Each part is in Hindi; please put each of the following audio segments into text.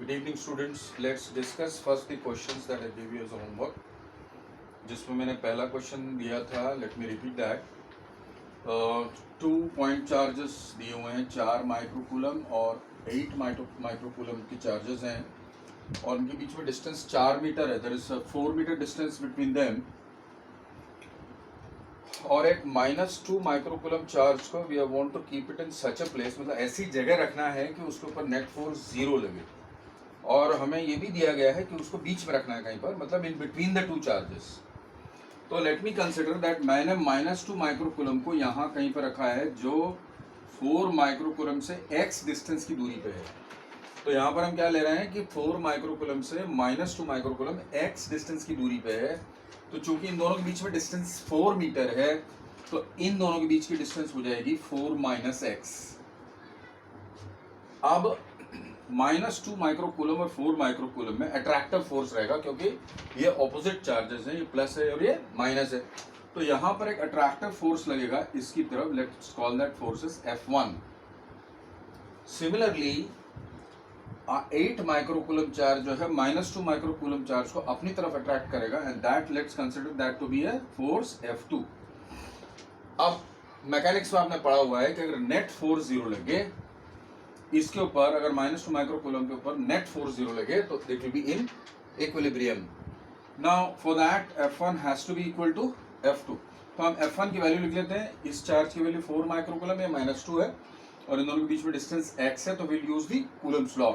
Good evening students. Let's discuss first the questions that I gave you as a homework. जिसमें मैंने पहला क्वेश्चन दिया था, let me repeat that. 2 point charges दिए हुए हैं, 4 माइक्रोकूलम और 8 माइक्रोकूलम के चार्जेस हैं और उनके बीच में डिस्टेंस 4 मीटर है. There is 4 metre distance between them. और एक -2 माइक्रोकूलम चार्ज को we want to keep it in such a place, मतलब ऐसी जगह रखना है कि उसके ऊपर नेट फोर्स 0 लगे. और हमें ये भी दिया गया है कि उसको बीच में रखना है कहीं पर, मतलब in between the two charges. तो लेट मी कंसिडर दैट मैंने -2 माइक्रोकूलम को यहाँ कहीं पर रखा है जो 4 माइक्रोकूलम से x डिस्टेंस की दूरी पे है. तो यहाँ पर हम क्या ले रहे हैं कि 4 माइक्रोकूलम से -2 माइक्रोकूलम x डिस्टेंस की दूरी पे है. तो चूंकि इन दोनों के बीच में डिस्टेंस 4 मीटर है, तो इन दोनों के बीच की डिस्टेंस हो जाएगी 4 - x. अब -2 माइक्रोकूलम और 4 माइक्रोकूलम में अट्रैक्टिव फोर्स रहेगा, क्योंकि ये ऑपोजिट चार्जेस हैं, ये प्लस है और ये माइनस है. तो यहाँ पर एक अट्रैक्टिव फोर्स लगेगा इसकी तरफ. Let's call that force is F1. Similarly 8 microcoulomb charge जो है -2 माइक्रोकूलम चार्ज को अपनी तरफ अट्रैक्ट करेगा, and that let's consider that to be a force F2. अब मैकेनिक्स में आपने पढ़ा हुआ है कि अगर नेट फोर्स 0 लगे इसके ऊपर, अगर -2 माइक्रोकूलम के ऊपर नेट फोर्स 0 लगे तो it will be in equilibrium. Now for that F1 has to be equal to F2. तो हम F1 की वैल्यू लिख लेते हैं. इस चार्ज की वैल्यू 4 माइक्रोकूलम है, -2 है और इन दोनों के बीच में डिस्टेंस x है, तो will use the coulomb's law.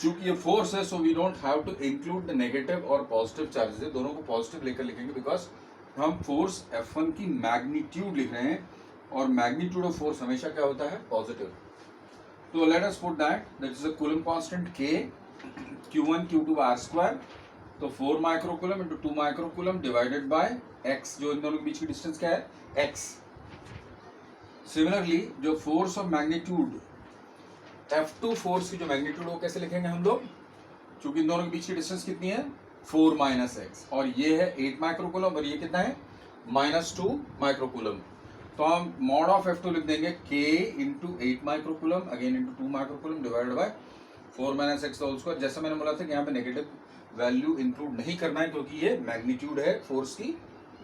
चूंकि ये फोर्स है, so we don't have to include the negative और पॉजिटिव चार्जेस है. दोनों को पॉजिटिव लेकर लिखेंगे बिकॉज हम फोर्स F1 की मैग्नीट्यूड लिख रहे हैं और मैग्नीट्यूड ऑफ फोर्स हमेशा क्या होता है? Positive. So let us put that is a Coulomb constant K, Q1 Q2 R square. तो 4 microcoulomb into 2 microcoulomb divided by x, जो इन दोनों के बीच की डिस्टेंस क्या है? x. सिमिलरली जो force of magnitude F2 force की जो मैग्नीट्यूड वो कैसे लिखेंगे हम लोग? चूंकि इन दोनों के बीच की डिस्टेंस कितनी है? 4 - x, और ये है 8 माइक्रोकूलम और ये कितना है? -2 माइक्रोकूलम. तो हम मॉड ऑफ F2 लिख देंगे K into 8 microcoulomb again into 2 microcoulomb divided by 4 - x whole square. जैसा मैंने बोला था कि यहाँ पे नेगेटिव वैल्यू इंक्लूड नहीं करना है, क्योंकि ये मैग्नीट्यूड है, फोर्स की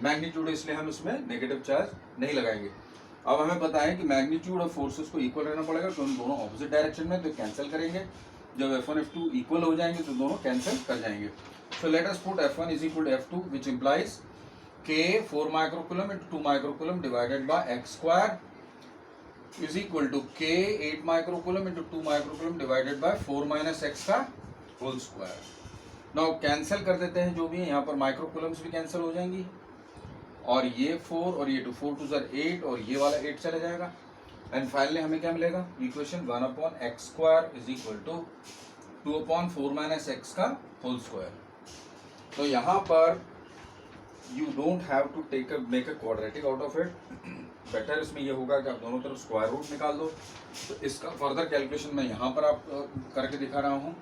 मैग्नीट्यूड है, इसलिए हम इसमें नेगेटिव चार्ज नहीं लगाएंगे. अब हमें पता है कि मैग्नीट्यूड ऑफ फोर्सेस को इक्वल रहना पड़ेगा, तो हम दोनों ऑपोजिट डायरेक्शन में, तो कैंसिल करेंगे. जब F1 F2 इक्वल हो जाएंगे तो दोनों कैंसिल कर जाएंगे. So let us put F1 is equal to F2 which implies K 4 microcoulomb into 2 microcoulomb divided by x square is equal to K 8 microcoulomb into 2 microcoulomb divided by 4 - x का होल स्क्वायर. नाउ कैंसिल कर देते हैं जो भी है, यहाँ पर माइक्रोकूलम्स भी कैंसिल हो जाएंगी और ये 4 और ये 2, 4 2 8 और ये वाला 8 चला जाएगा. एंड फाइनली हमें क्या मिलेगा? Equation 1/x square is equal to 2/4 - x का होल स्क्वायर. तो यहाँ पर you don't have to make a quadratic out of it. Better इसमें ये होगा कि आप दोनों तरफ स्क्वायर रूट निकाल दो. तो इसका फर्दर कैलकुलेशन मैं यहाँ पर आप करके दिखा रहा हूँ.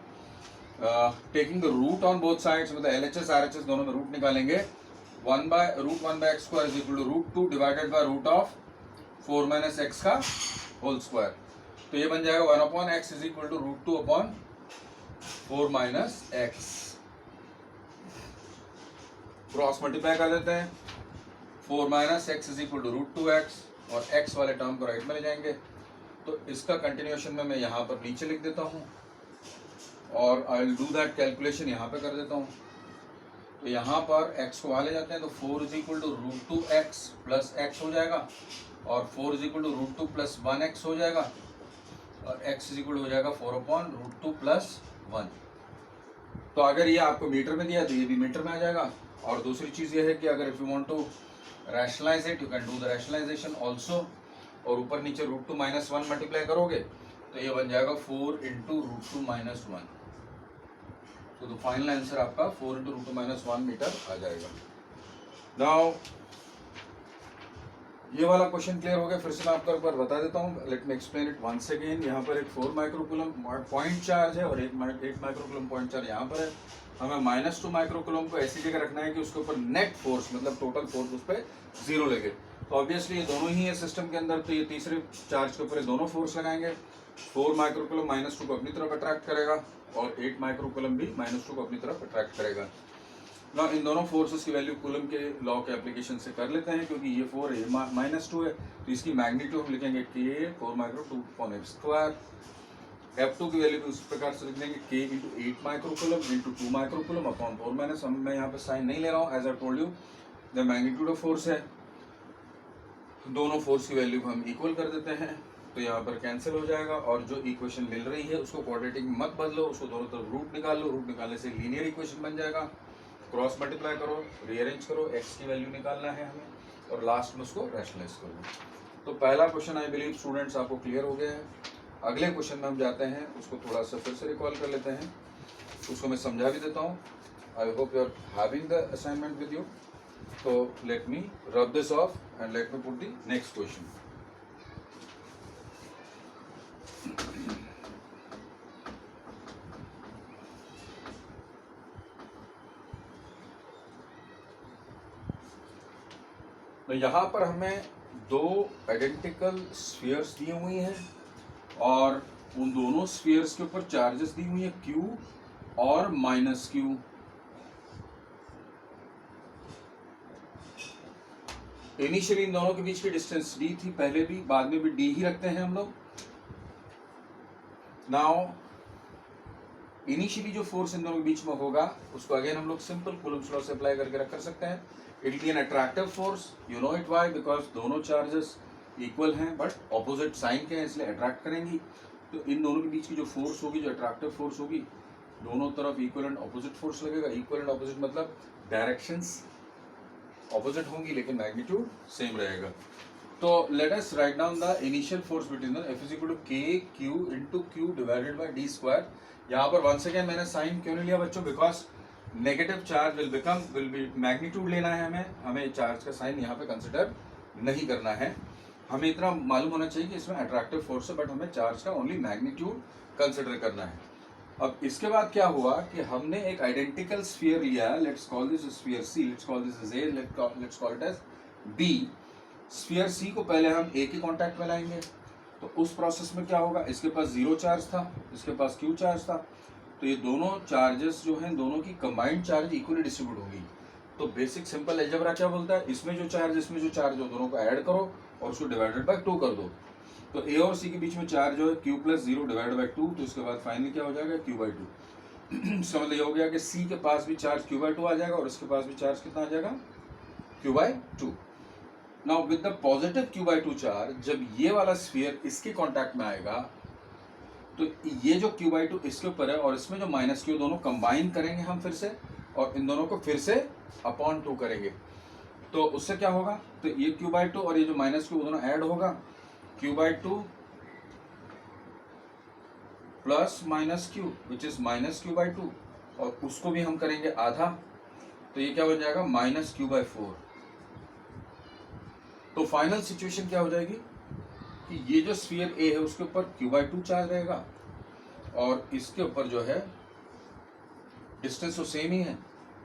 Taking the root on both sides, मतलब LHS RHS दोनों में रूट निकालेंगे. 1/√1/x square is equal to √2 divided by root of 4 - x का होल स्क्वायर. तो ये बन जाएगा 1/x is equal to √2/4 - x. Cross multiply कर देते हैं. 4 - x is equal to √2x और x वाले टर्म को राइट में ले जाएंगे. तो इसका कंटिन्यूएशन में मैं यहाँ पर नीचे लिख देता हूँ और I will do that calculation यहाँ पे कर देता हूँ. तो यहाँ पर x को वहाँ ले जाते हैं, तो 4 is equal to √2x plus x हो जाएगा और 4 is equal to √2 plus 1x हो जाएगा और x इज इक्वल हो जाएगा 4/√2 प्लस 1. तो अगर ये आपको मीटर में दिया तो ये भी मीटर में आ जाएगा. और दूसरी चीज़ ये है कि अगर if you want to rationalise it, you can do the rationalisation also, और ऊपर नीचे √2 - 1 मल्टीप्लाई करोगे तो ये बन जाएगा 4 इंटू √2 - 1. तो द फाइनल आंसर आपका 4 इंटू √2 - 1 मीटर आ जाएगा. नाउ ये वाला क्वेश्चन क्लियर हो गया. फिर से मैं आपको एक बार बता देता हूँ. Let me explain it once again. यहाँ पर एक 4 माइक्रोकूलम पॉइंट चार्ज है और एक 8 माइक्रोकूलम पॉइंट चार्ज यहाँ पर है. हमें -2 माइक्रोकूलम को ऐसी जगह रखना है कि उसके ऊपर नेट फोर्स, मतलब टोटल फोर्स उस पर 0 लगे. तो ऑब्वियसली ये दोनों ही है सिस्टम के अंदर, तो ये तीसरे चार्ज के ऊपर दोनों फोर्स लगाएंगे. 4 माइक्रोकूलम -2 को अपनी तरफ अट्रैक्ट करेगा और 8 माइक्रोकूलम भी -2 को अपनी तरफ अट्रैक्ट करेगा। ना इन दोनों फोर्सेस की वैल्यू कूलम के लॉ के एप्लीकेशन से कर लेते हैं, क्योंकि ये 4 है -2 है, तो इसकी मैग्नीट्यूड हम लिखेंगे k 4 माइक्रो 2/f²। F2 की वैल्यू उस प्रकार से लिख देंगे k into 8 microcoulomb into 2 microcoulomb upon 4 minus, मैं यहाँ पे साइन नहीं ले रहा हूँ, as I told you the magnitude of force है। दोनों फोर्स की वैल्यू को हम इक्वल कर देते हैं, तो यहाँ पर कैंसिल हो जाएगा, और जो इक्वेशन मिल रही है उसको क्वाड्रेटिक में मत बदलो, उसको दोनों तरफ रूट निकाल लो, रूट निकालने से लीनियर इक्वेशन बन जाएगा। क्रॉस मल्टीप्लाई करो, रीअरेंज करो, x की वैल्यू निकालना है हमें, और लास्ट में उसको रैशनलाइज करो। तो पहला क्वेश्चन आई बिलीव स्टूडेंट्स आपको क्लियर हो गया है। अगले क्वेश्चन में हम जाते हैं, उसको थोड़ा सा फिर से रिकॉल कर लेते हैं, उसको मैं समझा भी देता हूँ। I hope you are having the assignment with you. तो let me rub this off and let me put the next question. तो यहाँ पर हमें दो आइडेंटिकल स्फीयर्स दी हुई हैं, और उन दोनों स्फीयर्स के ऊपर चार्जेस दी हुई है Q और -Q। इनिशियली इन दोनों के बीच की डिस्टेंस d थी, पहले भी बाद में भी d ही रखते हैं हम लोग। नाउ इनिशियली जो फोर्स इन दोनों के बीच में होगा उसको अगेन हम लोग सिंपल कूलम्स लॉ से अप्लाई करके रख कर सकते हैं। It will B an attractive force, you know it why, because दोनों चार्जेस इक्वल हैं बट ऑपोजिट साइन के हैं, इसलिए अट्रैक्ट करेंगी। तो इन दोनों के बीच की जो फोर्स होगी, जो अट्रैक्टिव फोर्स होगी, दोनों तरफ इक्वल एंड ऑपोजिट फोर्स लगेगा। इक्वल एंड ऑपोजिट मतलब डायरेक्शंस ऑपोजिट होंगी लेकिन मैग्नीट्यूड सेम रहेगा। तो let us write down the initial force between the F equal to k q into q divided by d²। यहाँ पर वंस अगेन मैंने साइन क्यों नहीं लिया बच्चों, because negative charge will be magnitude लेना है, हमें चार्ज का साइन यहाँ पे कंसिडर नहीं करना है। हमें इतना मालूम होना चाहिए कि इसमें अट्रैक्टिव फोर्स है, बट हमें चार्ज का ओनली मैग्नीट्यूड कंसिडर करना है। अब इसके बाद क्या हुआ कि हमने एक आइडेंटिकल स्फीयर लिया, let's call this sphere C, let's call this as A, let's call it as B। Sphere C को पहले हम A के कांटेक्ट में लाएंगे, तो उस प्रोसेस में क्या होगा, इसके पास 0 चार्ज था, इसके पास Q चार्ज था, तो ये दोनों चार्जेस जो हैं दोनों की कंबाइंड चार्ज इक्वली डिस्ट्रीब्यूट होगी। तो बेसिक सिंपल अलजेब्रा क्या बोलता है, इसमें जो चार्ज हो दोनों को ऐड करो और उसको डिवाइडेड बाय 2 कर दो। तो A और C के बीच में चार्ज जो है Q + 0 डिवाइडेड बाय 2, तो इसके बाद फाइनली क्या हो जाएगा Q/2। इसका मतलब ये हो गया कि C के पास भी चार्ज Q/2 आ जाएगा और इसके पास भी चार्ज कितना आ जाएगा Q/2। Now with the positive Q/2 charge, जब ये वाला स्फीयर इसके कांटेक्ट में आएगा तो ये जो Q/2 इसके ऊपर है और इसमें जो -Q, दोनों कंबाइन करेंगे हम फिर से, और इन दोनों को फिर से अपॉन 2 करेंगे। तो उससे क्या होगा, तो ये Q/2 और ये जो -Q वो दोनों ऐड होगा, Q/2 plus -Q which is -Q/2, और उसको भी हम करेंगे आधा, तो ये क्या बन जाएगा -Q/4। तो फाइनल सिचुएशन क्या हो जाएगी कि ये जो स्फीयर A है उसके ऊपर Q/2 चार्ज रहेगा, और इसके ऊपर जो है डिस्टेंस तो सेम ही है,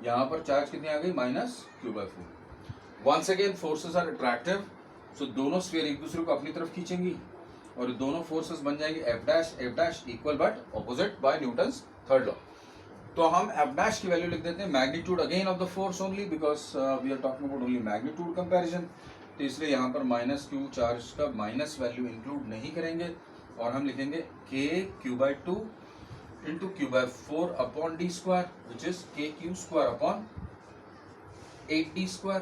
यहाँ पर चार्ज कितनी आ गई -Q/4। Once again forces are attractive, so दोनों स्फीयर एक दूसरे को अपनी तरफ खींचेंगी और दोनों फोर्सेस बन जाएंगे F' equal but opposite by Newton's third law. तो हम F' की वैल्यू लिख देते हैं magnitude again of the force only, because we are talking about only magnitude comparison, तो इसलिए यहाँ पर -Q चार्ज का माइनस वैल्यू इंक्लूड नहीं करेंगे, और हम लिखेंगे k Q/2 into Q/4 upon d² which is kq² upon 8d²।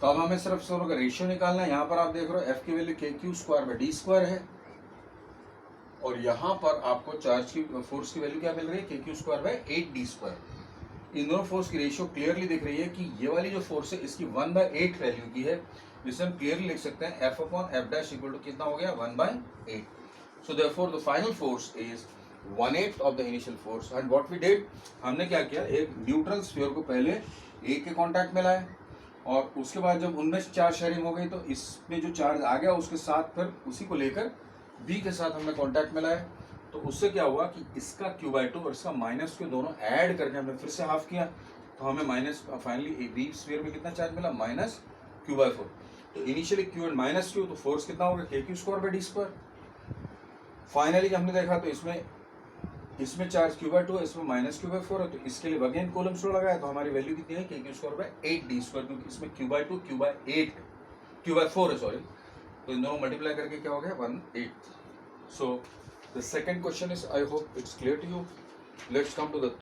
तो अब हमें सिर्फ दोनों का रेशियो निकालना है। यहाँ पर आप देख रहे हो F की वैल्यू kq²/d² है, और यहाँ पर आपको चार्ज की फोर्स की वैल्यू क्या मिल रही है kq²/8d²। इन दोनों फोर्स की रेशियो क्लियरली दिख रही है कि ये वाली जो फोर्स है इसकी 1/8 वैल्यू की है, जिसे हम क्लियरली लिख सकते हैं F/F' इक्वल टू कितना हो गया 1/8। So therefore the final force is 1/8 of the initial force. And what we did, हमने क्या किया, एक न्यूट्रल स्फीयर को पहले A के कांटेक्ट में लाए, और उसके बाद जब उनमें चार्ज शेयरिंग हो गई तो इसमें जो चार्ज आ गया उसके साथ फिर उसी को लेकर B के साथ हमने कांटेक्ट में लाए। तो उससे क्या हुआ कि इसका Q/2 और इसका -Q दोनों ऐड करके हमने फिर से हाफ किया, तो हमें फाइनली B स्फीयर में कितना चार्ज मिला -Q/4। तो इनिशियली Q एंड -Q, तो फोर्स कितना होगा kq²/d²। फाइनली हमने देखा तो इसमें चार्ज Q/2 है, इसमें -Q/4 है, तो इसके लिए अगेन कूलम्ब्स लॉ लगाया तो हमारी वैल्यू कितनी है kq²/8d², क्योंकि इसमें Q/2 Q/8 Q/4 है सॉरी, तो इन दोनों मल्टीप्लाई करके क्या हो गया 1/8। So the second question is, I hope it's clear to you. Let's come to the